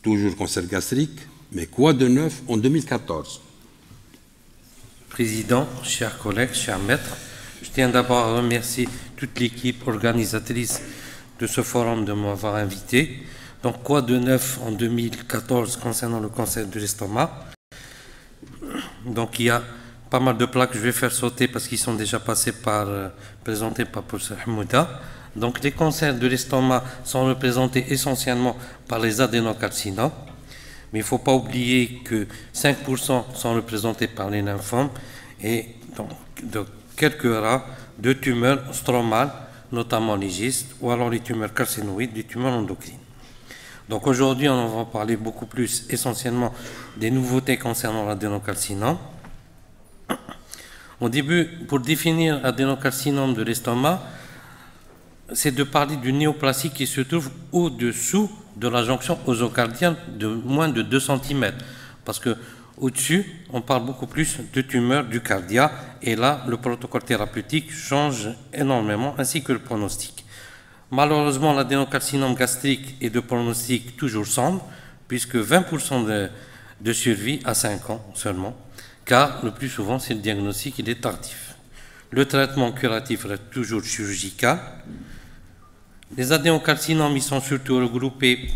toujours cancer gastrique, mais quoi de neuf en 2014? Président, chers collègues, chers maîtres, je tiens d'abord à remercier toute l'équipe organisatrice de ce forum de m'avoir invité. Donc, quoi de neuf en 2014 concernant le cancer de l'estomac? Donc, il y a pas mal de plats que je vais faire sauter parce qu'ils sont déjà présentés par professeur Hamouda. Donc, les cancers de l'estomac sont représentés essentiellement par les adénocarcinomes. Mais il ne faut pas oublier que 5% sont représentés par les lymphomes et donc, de quelques rares de tumeurs stromales, notamment les gystes, ou alors les tumeurs carcinoïdes, les tumeurs endocrines. Donc aujourd'hui, on va parler beaucoup plus essentiellement des nouveautés concernant l'adénocarcinome. Au début, pour définir l'adénocarcinome de l'estomac, c'est de parler d'une néoplasie qui se trouve au-dessous de la jonction oesocardienne de moins de 2 cm. Parce que au-dessus, on parle beaucoup plus de tumeurs du cardia. Et là, le protocole thérapeutique change énormément, ainsi que le pronostic. Malheureusement, l'adénocarcinome gastrique est de pronostic toujours sombre, puisque 20% de survie à 5 ans seulement, car le plus souvent, c'est le diagnostic, il est tardif. Le traitement curatif reste toujours chirurgical. Les adénocarcinomes, ils sont surtout regroupés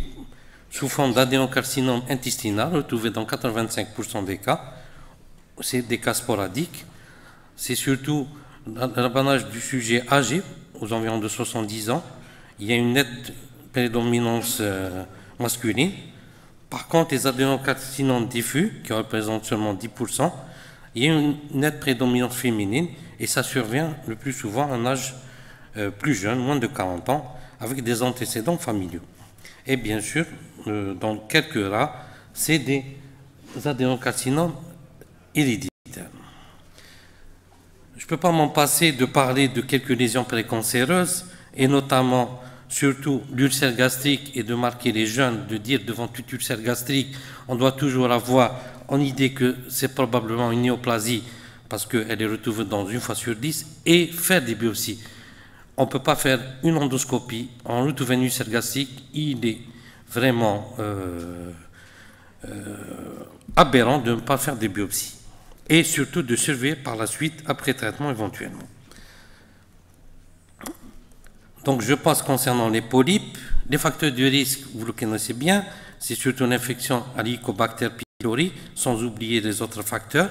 sous forme d'adénocarcinome intestinal, retrouvés dans 85% des cas. C'est des cas sporadiques. C'est surtout l'apanage du sujet âgé, aux environs de 70 ans. Il y a une nette prédominance masculine. Par contre, les adénocarcinomes diffus, qui représentent seulement 10%, il y a une nette prédominance féminine, et ça survient le plus souvent à un âge plus jeune, moins de 40 ans, avec des antécédents familiaux. Et bien sûr, dans quelques rares, c'est des adénocarcinomes héréditaires. Je ne peux pas m'en passer de parler de quelques lésions précancéreuses, et notamment, surtout, l'ulcère gastrique, et de marquer les jeunes, de dire devant tout ulcère gastrique, on doit toujours avoir en idée que c'est probablement une néoplasie, parce qu'elle est retrouvée dans 1 fois sur 10, et faire des biopsies. On ne peut pas faire une endoscopie en retrouvant un ulcère gastrique, il est vraiment aberrant de ne pas faire des biopsies. Et surtout de surveiller par la suite, après traitement éventuellement. Donc je passe concernant les polypes. Les facteurs de risque, vous le connaissez bien, c'est surtout une infection à l'Helicobacter pylori, sans oublier les autres facteurs.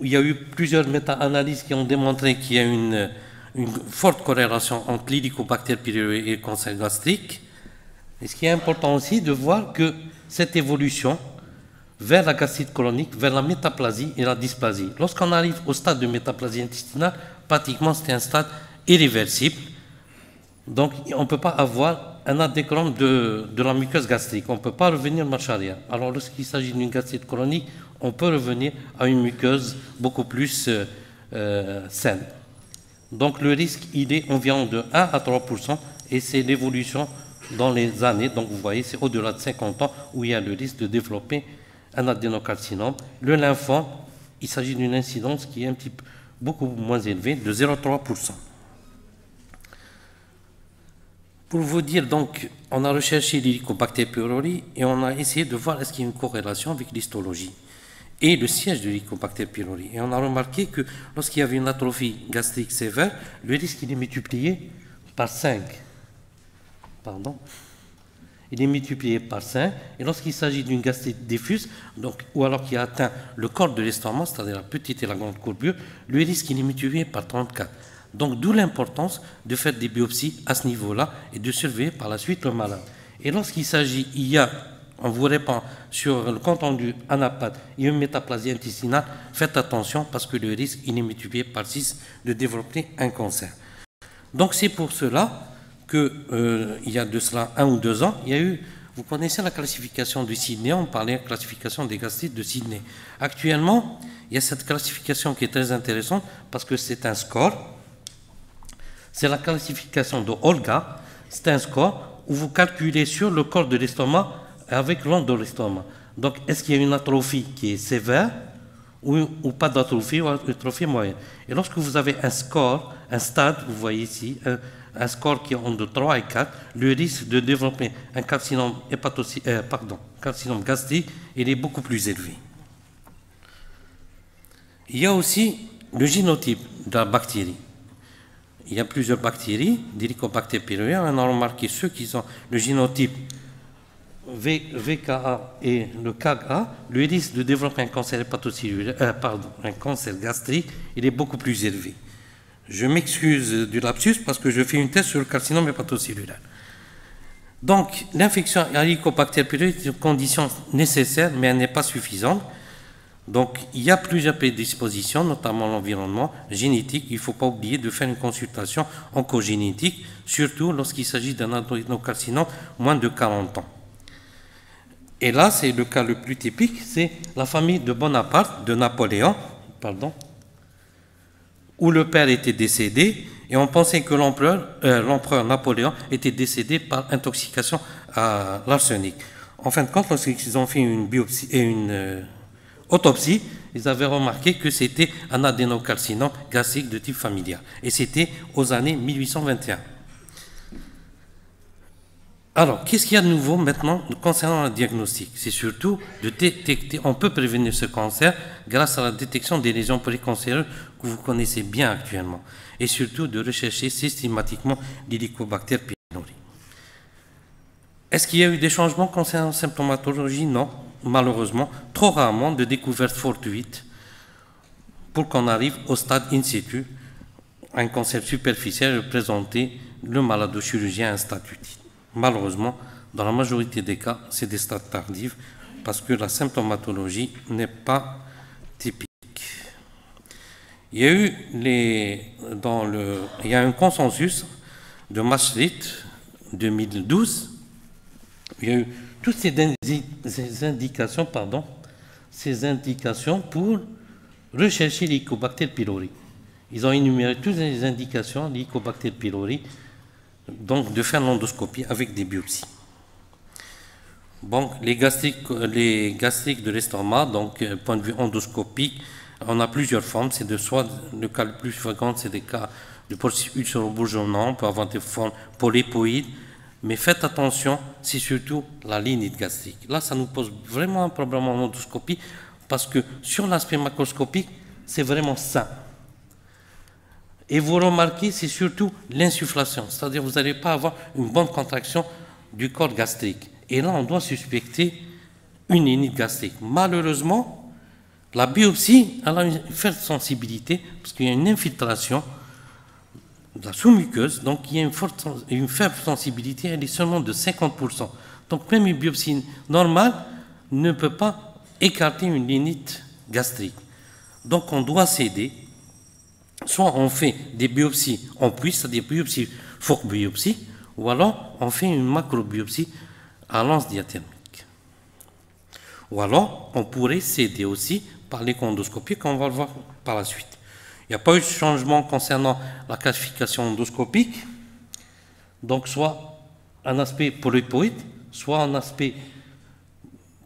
Il y a eu plusieurs méta-analyses qui ont démontré qu'il y a une forte corrélation entre l'Helicobacter pylori et le cancer gastrique. Et ce qui est important aussi de voir que cette évolution vers la gastrite chronique, vers la métaplasie et la dysplasie. Lorsqu'on arrive au stade de métaplasie intestinale, pratiquement c'est un stade irréversible. Donc on ne peut pas avoir un adéchrome de la muqueuse gastrique. On ne peut pas revenir marche arrière. Alors lorsqu'il s'agit d'une gastrite chronique, on peut revenir à une muqueuse beaucoup plus saine. Donc le risque, il est environ de 1 à 3%, et c'est l'évolution dans les années. Donc vous voyez, c'est au-delà de 50 ans où il y a le risque de développer un adénocarcinome. Le lymphome, il s'agit d'une incidence qui est un petit peu beaucoup moins élevée, de 0,3%. Pour vous dire, donc, on a recherché l'Helicobacter pylori et on a essayé de voir est-ce qu'il y a une corrélation avec l'histologie et le siège de l'Helicobacter pylori. Et on a remarqué que lorsqu'il y avait une atrophie gastrique sévère, le risque il est multiplié par 5. Pardon. Il est multiplié par 5, et lorsqu'il s'agit d'une gastrite diffuse, donc, ou alors qui a atteint le corps de l'estomac, c'est-à-dire la petite et la grande courbure, le risque il est multiplié par 34. Donc d'où l'importance de faire des biopsies à ce niveau-là et de surveiller par la suite le malade. Et lorsqu'il s'agit, on vous répond sur le compte-rendu ANAPAD, il y a une métaplasie intestinale, faites attention parce que le risque il est multiplié par 6 de développer un cancer. Donc c'est pour cela qu'il y a de cela 1 ou 2 ans, il y a eu, vous connaissez la classification de Sydney, on parlait de classification des gastrites de Sydney. Actuellement, il y a cette classification qui est très intéressante parce que c'est un score, c'est la classification de Olga, c'est un score où vous calculez sur le corps de l'estomac avec l'onde de l'estomac. Donc, est-ce qu'il y a une atrophie qui est sévère ou pas d'atrophie ou une atrophie moyenne? Et lorsque vous avez un score, un stade, vous voyez ici, un score qui est entre 3 et 4, le risque de développer un carcinome, carcinome gastrique il est beaucoup plus élevé. Il y a aussi le génotype de la bactérie. Il y a plusieurs bactéries, d'Helicobacter pylori. On a remarqué ceux qui ont le génotype VKA et le KA, le risque de développer un cancer hépatocellulaire, un cancer gastrique, il est beaucoup plus élevé. Je m'excuse du lapsus parce que je fais une thèse sur le carcinome hépatocellulaire. Donc, l'infection à Helicobacter pylori est une condition nécessaire, mais elle n'est pas suffisante. Donc, il y a plusieurs prédispositions, notamment l'environnement génétique. Il ne faut pas oublier de faire une consultation oncogénétique, surtout lorsqu'il s'agit d'un adénocarcinome moins de 40 ans. Et là, c'est le cas le plus typique, c'est la famille de Bonaparte, de Napoléon, où le père était décédé, et on pensait que l'empereur Napoléon était décédé par intoxication à l'arsenic. En fin de compte, lorsqu'ils ont fait une biopsie et une autopsie, ils avaient remarqué que c'était un adénocarcinome gastrique de type familial. Et c'était aux années 1821. Alors, qu'est-ce qu'il y a de nouveau maintenant concernant le diagnostic? C'est surtout de détecter, on peut prévenir ce cancer grâce à la détection des lésions précancéreuses que vous connaissez bien actuellement. Et surtout de rechercher systématiquement l'Helicobacter pylori. Est-ce qu'il y a eu des changements concernant la symptomatologie? Non, malheureusement, trop rarement de découvertes fortuites pour qu'on arrive au stade in situ, un cancer superficiel représenté le malado-chirurgien à un stade utile. Malheureusement, dans la majorité des cas, c'est des stades tardifs parce que la symptomatologie n'est pas typique. Il y a eu il y a un consensus de Maastricht 2012. Il y a eu toutes ces indications pour rechercher l'Helicobacter pylori. Ils ont énuméré toutes les indications de l'Helicobacter pylori, donc de faire l'endoscopie avec des biopsies. Bon, les gastriques de l'estomac, donc point de vue endoscopique, on a plusieurs formes. C'est soit le cas le plus fréquent, c'est des cas de polycystes ulcéro-bourgeonnants, on peut avoir des formes polypoïdes, mais faites attention, c'est surtout la lignite gastrique. Là, ça nous pose vraiment un problème en endoscopie, parce que sur l'aspect macroscopique, c'est vraiment sain. Et vous remarquez, c'est surtout l'insufflation, c'est-à-dire vous n'allez pas avoir une bonne contraction du corps gastrique. Et là, on doit suspecter une lignite gastrique. Malheureusement, la biopsie elle a une faible sensibilité, parce qu'il y a une infiltration de la sous-muqueuse, donc il y a une faible sensibilité, elle est seulement de 50%. Donc même une biopsie normale ne peut pas écarter une lignite gastrique. Donc on doit céder. Soit on fait des biopsies en puits, c'est-à-dire biopsie, forte biopsie, ou alors on fait une macrobiopsie à lance diathermique. Ou alors on pourrait céder aussi par l'échoendoscopie, qu'on va le voir par la suite. Il n'y a pas eu de changement concernant la classification endoscopique, donc soit un aspect polypoïde, soit un aspect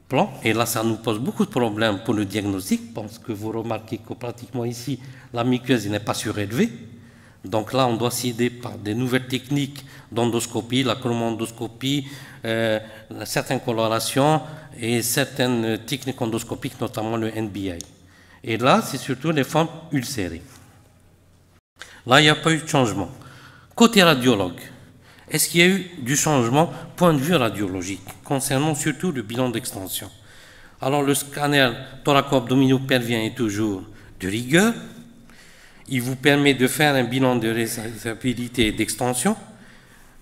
plan, et là ça nous pose beaucoup de problèmes pour le diagnostic, parce que vous remarquez que pratiquement ici, la muqueuse n'est pas surélevée, donc là on doit céder par des nouvelles techniques d'endoscopie, la chromendoscopie, certaines colorations et certaines techniques endoscopiques, notamment le NBI. Et là, c'est surtout les formes ulcérées. Là, il n'y a pas eu de changement. Côté radiologue, est-ce qu'il y a eu du changement point de vue radiologique, concernant surtout le bilan d'extension? Alors, le scanner thoraco-abdominopelvien est toujours de rigueur. Il vous permet de faire un bilan de réversibilité et d'extension.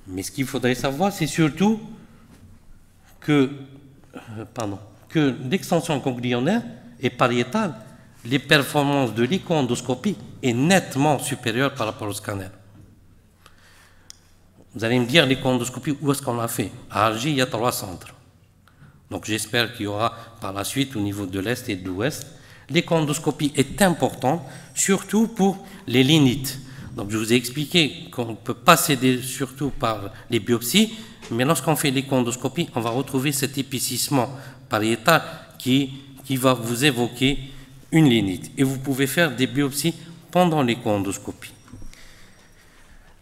Mais ce qu'il faudrait savoir, c'est surtout que l'extension ganglionnaire et pariétale, les performances de l'échoendoscopie est nettement supérieure par rapport au scanner. Vous allez me dire, l'échoendoscopie, où est-ce qu'on l'a fait? À Alger, il y a 3 centres. Donc j'espère qu'il y aura par la suite au niveau de l'Est et de l'Ouest. L'échoendoscopie est importante, surtout pour les lignites. Donc je vous ai expliqué qu'on ne peut pas céder surtout par les biopsies, mais lorsqu'on fait l'échoendoscopie, on va retrouver cet épaississement pariétal qui va vous évoquer une lignite. Et vous pouvez faire des biopsies pendant l'échoendoscopie.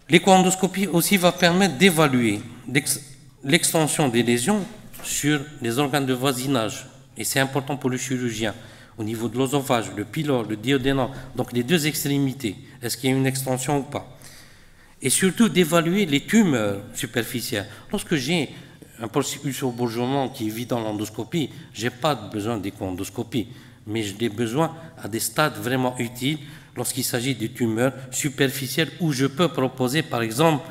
L'écho-endoscopie aussi va permettre d'évaluer l'extension des lésions sur les organes de voisinage. Et c'est important pour le chirurgien, au niveau de l'œsophage, le pylore, le duodénum, donc les deux extrémités. Est-ce qu'il y a une extension ou pas? Et surtout d'évaluer les tumeurs superficielles. Lorsque j'ai un ulcer-bourgeonnement qui est vide dans l'endoscopie, je n'ai pas besoin d'écho-endoscopie, mais je l'ai besoin à des stades vraiment utiles lorsqu'il s'agit de tumeurs superficielles où je peux proposer, par exemple,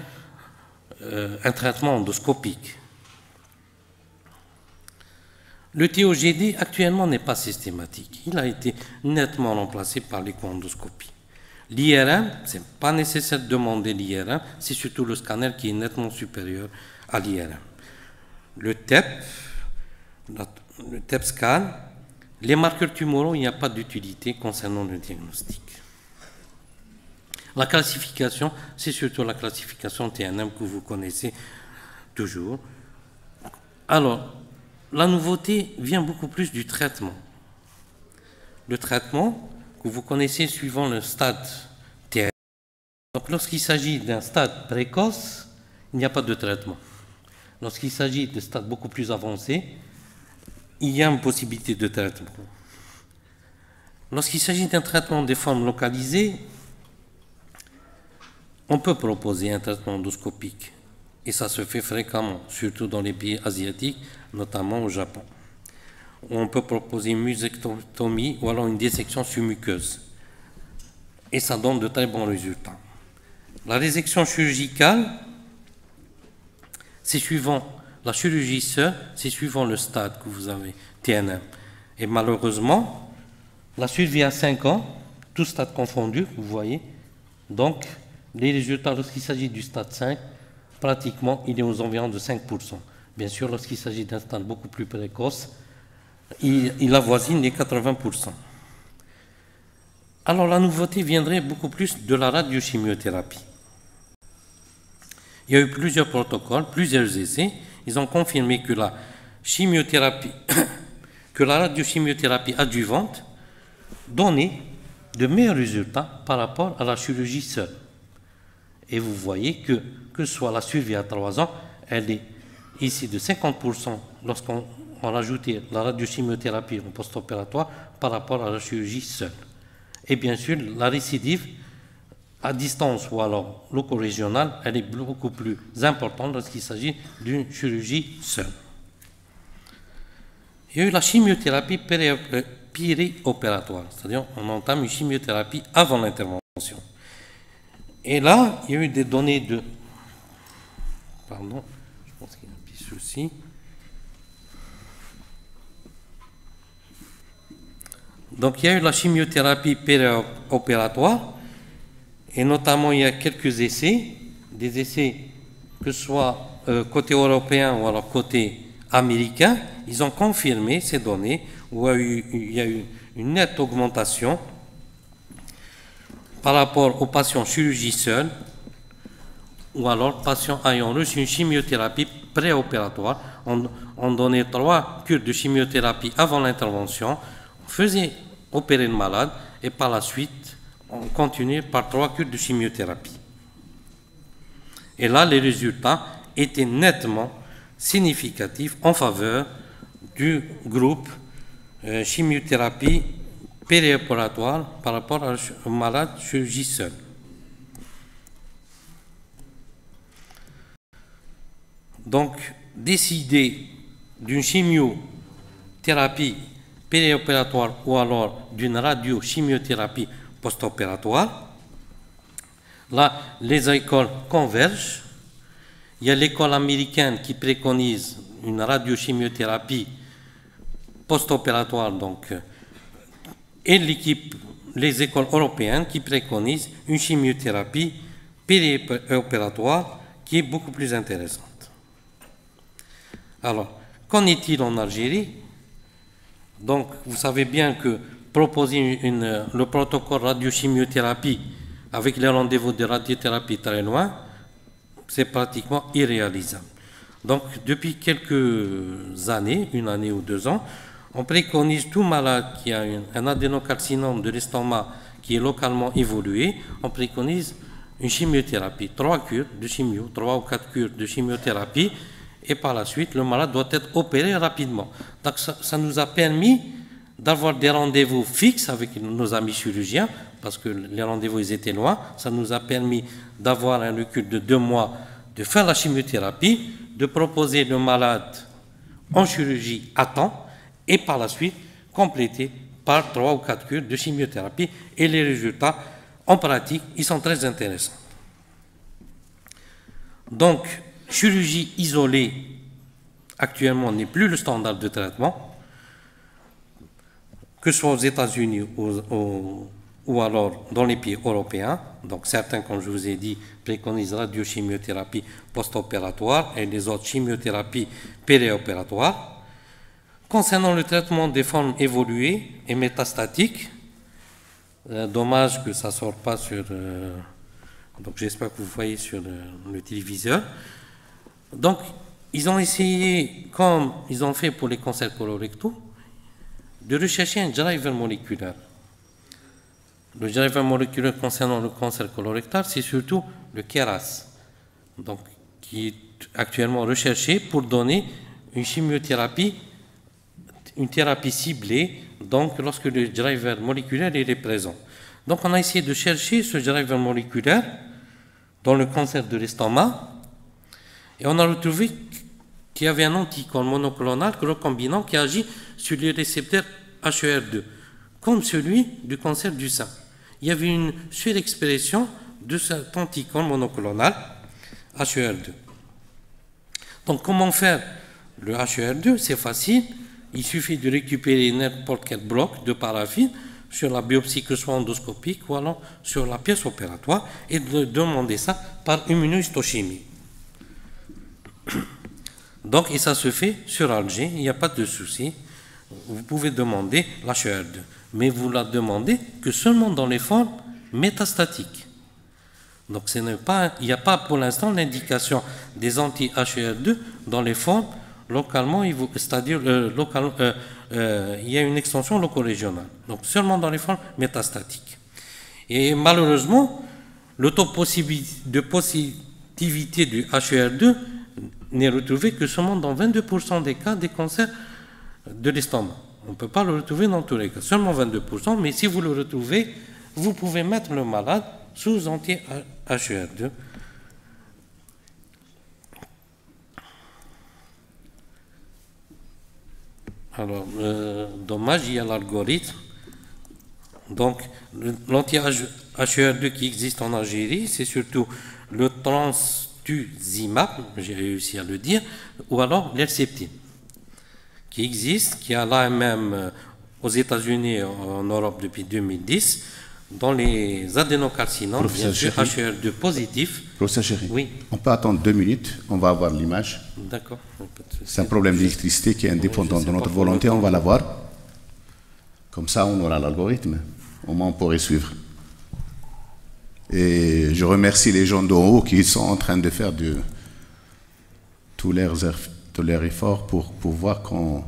un traitement endoscopique. Le TOGD actuellement n'est pas systématique. Il a été nettement remplacé par l'écho-endoscopie. L'IRM, ce n'est pas nécessaire de demander l'IRM, c'est surtout le scanner qui est nettement supérieur à l'IRM. Le TEP scan, les marqueurs tumoraux, il n'y a pas d'utilité concernant le diagnostic. La classification, c'est surtout la classification TNM que vous connaissez toujours. Alors, la nouveauté vient beaucoup plus du traitement. Le traitement que vous connaissez suivant le stade TNM. Donc, lorsqu'il s'agit d'un stade précoce, il n'y a pas de traitement. Lorsqu'il s'agit de stades beaucoup plus avancés, il y a une possibilité de traitement. Lorsqu'il s'agit d'un traitement des formes localisées, on peut proposer un traitement endoscopique. Et ça se fait fréquemment, surtout dans les pays asiatiques, notamment au Japon. On peut proposer une musectomie ou alors une dissection submuqueuse. Et ça donne de très bons résultats. La résection chirurgicale, c'est suivant la chirurgie seule, c'est suivant le stade que vous avez, TNM. Et malheureusement, la survie à 5 ans, tout stade confondu, vous voyez. Donc, les résultats, lorsqu'il s'agit du stade 5, pratiquement, il est aux environs de 5%. Bien sûr, lorsqu'il s'agit d'un stade beaucoup plus précoce, il avoisine les 80%. Alors, la nouveauté viendrait beaucoup plus de la radiochimiothérapie. Il y a eu plusieurs protocoles, plusieurs essais. Ils ont confirmé que la chimiothérapie, que la radiochimiothérapie adjuvante donnait de meilleurs résultats par rapport à la chirurgie seule. Et vous voyez que ce soit la survie à 3 ans, elle est ici de 50% lorsqu'on rajoutait la radiochimiothérapie en post-opératoire par rapport à la chirurgie seule. Et bien sûr, la récidive à distance ou alors loco-régionale, elle est beaucoup plus importante lorsqu'il s'agit d'une chirurgie seule. Il y a eu la chimiothérapie périopératoire, c'est-à-dire on entame une chimiothérapie avant l'intervention. Et là, il y a eu des données de... Pardon, je pense qu'il y a un petit souci. Donc, il y a eu la chimiothérapie périopératoire, et notamment, il y a quelques essais, des essais que ce soit côté européen ou alors côté américain, ils ont confirmé ces données, où il y a eu une nette augmentation par rapport aux patients chirurgie seule ou alors patients ayant reçu une chimiothérapie préopératoire. On donnait 3 cures de chimiothérapie avant l'intervention, on faisait opérer le malade et par la suite, on continuait par 3 cures de chimiothérapie. Et là, les résultats étaient nettement significatifs en faveur du groupe chimiothérapie périopératoire par rapport au malade chirurgie seule. Donc, décider d'une chimiothérapie périopératoire ou alors d'une radiochimiothérapie post-opératoire, là, les écoles convergent. Il y a l'école américaine qui préconise une radiochimiothérapie post-opératoire, donc, et les écoles européennes qui préconisent une chimiothérapie périopératoire qui est beaucoup plus intéressante. Alors, qu'en est-il en Algérie? Donc, vous savez bien que proposer le protocole radiochimiothérapie avec les rendez-vous de radiothérapie très loin, c'est pratiquement irréalisable. Donc, depuis quelques années, 1 année ou 2 ans, on préconise tout malade qui a un adénocarcinome de l'estomac qui est localement évolué, on préconise une chimiothérapie, 3 cures de chimio, 3 ou 4 cures de chimiothérapie, et par la suite, le malade doit être opéré rapidement. Donc ça nous a permis d'avoir des rendez-vous fixes avec nos amis chirurgiens, parce que les rendez-vous ils étaient loin. Ça nous a permis d'avoir un recul de 2 mois, de faire la chimiothérapie, de proposer le malade en chirurgie à temps, et par la suite, compléter par 3 ou 4 cures de chimiothérapie. Et les résultats, en pratique, ils sont très intéressants. Donc, chirurgie isolée, actuellement, n'est plus le standard de traitement, que ce soit aux États-Unis ou alors dans les pays européens. Donc, certains, comme je vous ai dit, préconisent radiochimiothérapie post-opératoire et les autres chimiothérapies périopératoires. Concernant le traitement des formes évoluées et métastatiques, dommage que ça ne sort pas sur... donc j'espère que vous voyez sur le téléviseur. Donc, ils ont essayé, comme ils ont fait pour les cancers colorectaux, de rechercher un driver moléculaire. Le driver moléculaire concernant le cancer colorectal, c'est surtout le KRAS, donc, qui est actuellement recherché pour donner une chimiothérapie, une thérapie ciblée, donc lorsque le driver moléculaire est présent. Donc on a essayé de chercher ce driver moléculaire dans le cancer de l'estomac, et on a retrouvé qu'il y avait un anticorps monoclonal recombinant qui agit sur les récepteurs HER2, comme celui du cancer du sein. Il y avait une surexpression de cet anticorps monoclonal HER2. Donc comment faire le HER2? C'est facile. Il suffit de récupérer n'importe quel bloc de paraffine sur la biopsie, que ce soit endoscopique ou alors sur la pièce opératoire, et de demander ça par immunohistochimie. Donc, et ça se fait sur Alger, il n'y a pas de souci. Vous pouvez demander la HER2, mais vous la demandez que seulement dans les formes métastatiques. Donc, il n'y a pas pour l'instant l'indication des anti-HER2 dans les formes localement, c'est-à-dire il y a une extension loco-régionale, donc seulement dans les formes métastatiques. Et malheureusement, le taux de positivité du HER2 n'est retrouvé que seulement dans 22% des cas des cancers de l'estomac. On ne peut pas le retrouver dans tous les cas, seulement 22%, mais si vous le retrouvez, vous pouvez mettre le malade sous anti-HER2. Alors, dommage, il y a l'algorithme. Donc, l'anti-HER2 qui existe en Algérie, c'est surtout le trastuzumab, j'ai réussi à le dire, ou alors l'herceptine, qui existe, qui a l'AMM aux États-Unis et en Europe depuis 2010, dans les adénocarcinomes, bien sûr, HER2 positif. Professeur Chéri, oui. On peut attendre 2 minutes, on va avoir l'image. D'accord. C'est un problème d'électricité qui est indépendant de notre volonté, on va l'avoir. Comme ça, on aura l'algorithme. Au moins, on pourrait suivre. Et je remercie les gens d'en haut qui sont en train de faire tous leurs efforts pour voir qu'on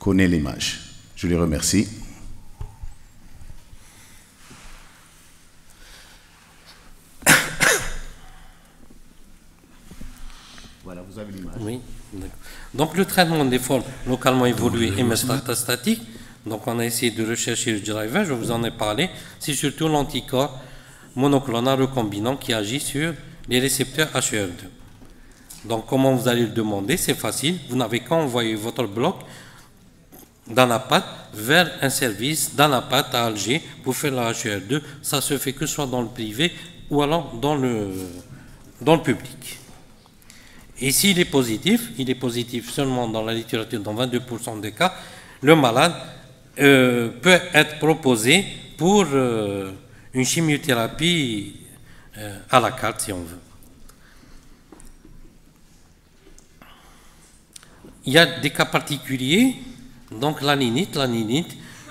connaît l'image. Je les remercie. Voilà, vous avez l'image. Oui, donc le traitement des formes localement évoluées et métastatiques, donc on a essayé de rechercher le driver, je vous en ai parlé, c'est surtout l'anticorps monoclonal recombinant qui agit sur les récepteurs HER2. Donc comment vous allez le demander? C'est facile, vous n'avez qu'à envoyer votre bloc d'Anapat vers un service d'Anapat à Alger pour faire la HER2. Ça se fait que ce soit dans le privé ou alors dans le public. Et s'il est positif, il est positif seulement dans la littérature, dans 22% des cas, le malade peut être proposé pour une chimiothérapie à la carte, si on veut. Il y a des cas particuliers, donc l'aninite,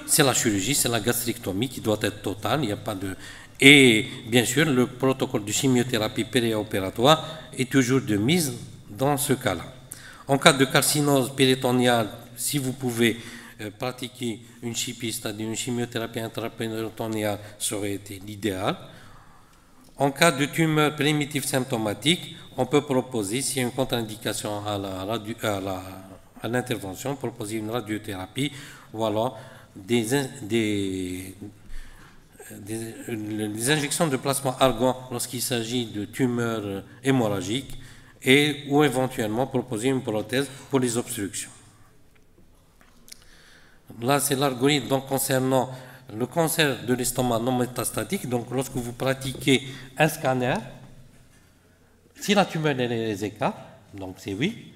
c'est la chirurgie, c'est la gastrectomie qui doit être totale, il n'y a pas de... Et bien sûr, le protocole de chimiothérapie périopératoire est toujours de mise dans ce cas-là. En cas de carcinose péritonéale, si vous pouvez pratiquer une CHIPI, c'est-à-dire une chimiothérapie intrapéritonéale, ça aurait été l'idéal. En cas de tumeur primitive symptomatique, on peut proposer, s'il y a une contre-indication à l'intervention, proposer une radiothérapie ou alors des injections de plasma argon lorsqu'il s'agit de tumeurs hémorragiques ou éventuellement proposer une prothèse pour les obstructions. Là, c'est l'algorithme donc concernant le cancer de l'estomac non métastatique. Donc, lorsque vous pratiquez un scanner, si la tumeur est écartée, donc c'est oui,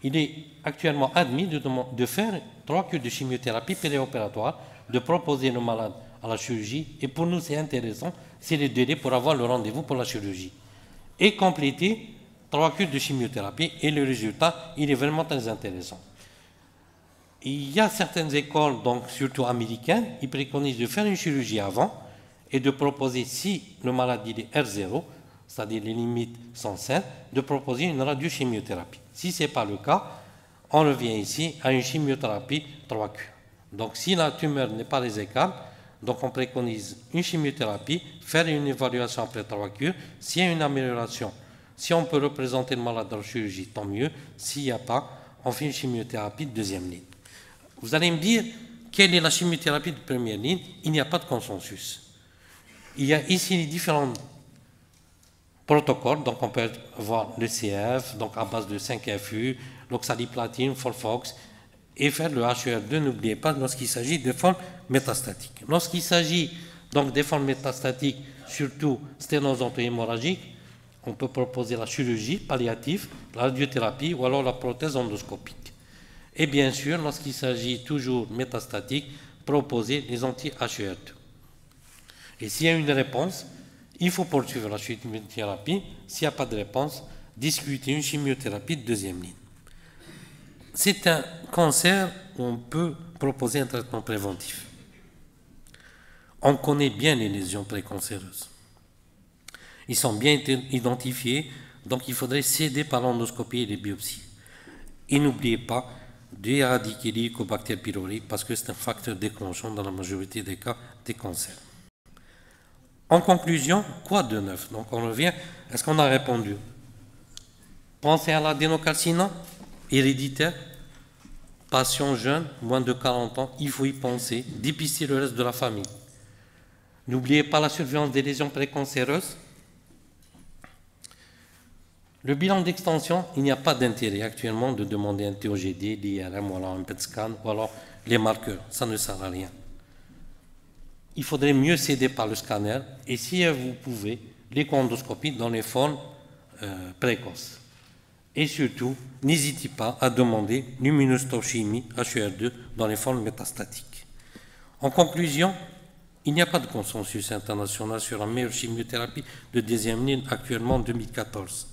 il est actuellement admis de faire 3 cures de chimiothérapie périopératoire, de proposer le malade à la chirurgie. Et pour nous, c'est intéressant, c'est le délai pour avoir le rendez-vous pour la chirurgie. Et compléter 3 cures de chimiothérapie. Et le résultat, il est vraiment très intéressant. Il y a certaines écoles, donc surtout américaines, qui préconisent de faire une chirurgie avant et de proposer, si le malade il est R0, c'est-à-dire les limites sont saines, de proposer une radiochimiothérapie. Si ce n'est pas le cas, on revient ici à une chimiothérapie 3 cures. Donc si la tumeur n'est pas résecable, donc on préconise une chimiothérapie, faire une évaluation après 3 cures. S'il y a une amélioration, si on peut représenter le malade dans la chirurgie, tant mieux. S'il n'y a pas, on fait une chimiothérapie de deuxième ligne. Vous allez me dire, quelle est la chimiothérapie de première ligne? Il n'y a pas de consensus. Il y a ici les différents protocoles, donc on peut voir le CF, donc à base de 5FU, l'oxaliplatine, Folfox, et faire le HER2, n'oubliez pas, lorsqu'il s'agit de formes métastatiques. Lorsqu'il s'agit donc des formes métastatiques, surtout sténose hémorragique, on peut proposer la chirurgie palliative, la radiothérapie ou alors la prothèse endoscopique. Et bien sûr, lorsqu'il s'agit toujours métastatique, proposer les anti-HER2. Et s'il y a une réponse, il faut poursuivre la chimiothérapie. S'il n'y a pas de réponse, discuter une chimiothérapie de deuxième ligne. C'est un cancer où on peut proposer un traitement préventif. On connaît bien les lésions précancéreuses. Ils sont bien identifiés, donc il faudrait s'aider par l'endoscopie et les biopsies. Et n'oubliez pas d'éradiquer l'Helicobacter pylori parce que c'est un facteur déclenchant dans la majorité des cas des cancers. En conclusion, quoi de neuf? Donc on revient, est-ce qu'on a répondu? Pensez à l'adénocarcinome héréditaire, patient jeune, moins de 40 ans, il faut y penser, dépister le reste de la famille. N'oubliez pas la surveillance des lésions précancéreuses. Le bilan d'extension, il n'y a pas d'intérêt actuellement de demander un TOGD, l'IRM ou alors un PET scan ou alors les marqueurs, ça ne sert à rien. Il faudrait mieux s'aider par le scanner et si vous pouvez, l'écho-endoscopie dans les formes précoces. Et surtout, n'hésitez pas à demander l'immunohistochimie HER2 dans les formes métastatiques. En conclusion, il n'y a pas de consensus international sur la meilleure chimiothérapie de deuxième ligne actuellement en 2014.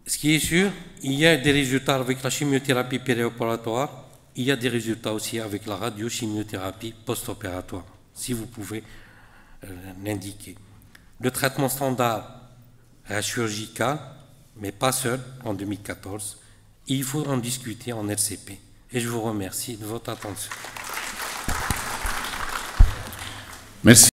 Ce qui est sûr, il y a des résultats avec la chimiothérapie périopératoire, il y a des résultats aussi avec la radiochimiothérapie post-opératoire, si vous pouvez l'indiquer. Le traitement standard est chirurgical, mais pas seul, en 2014. Il faut en discuter en RCP. Et je vous remercie de votre attention. Merci.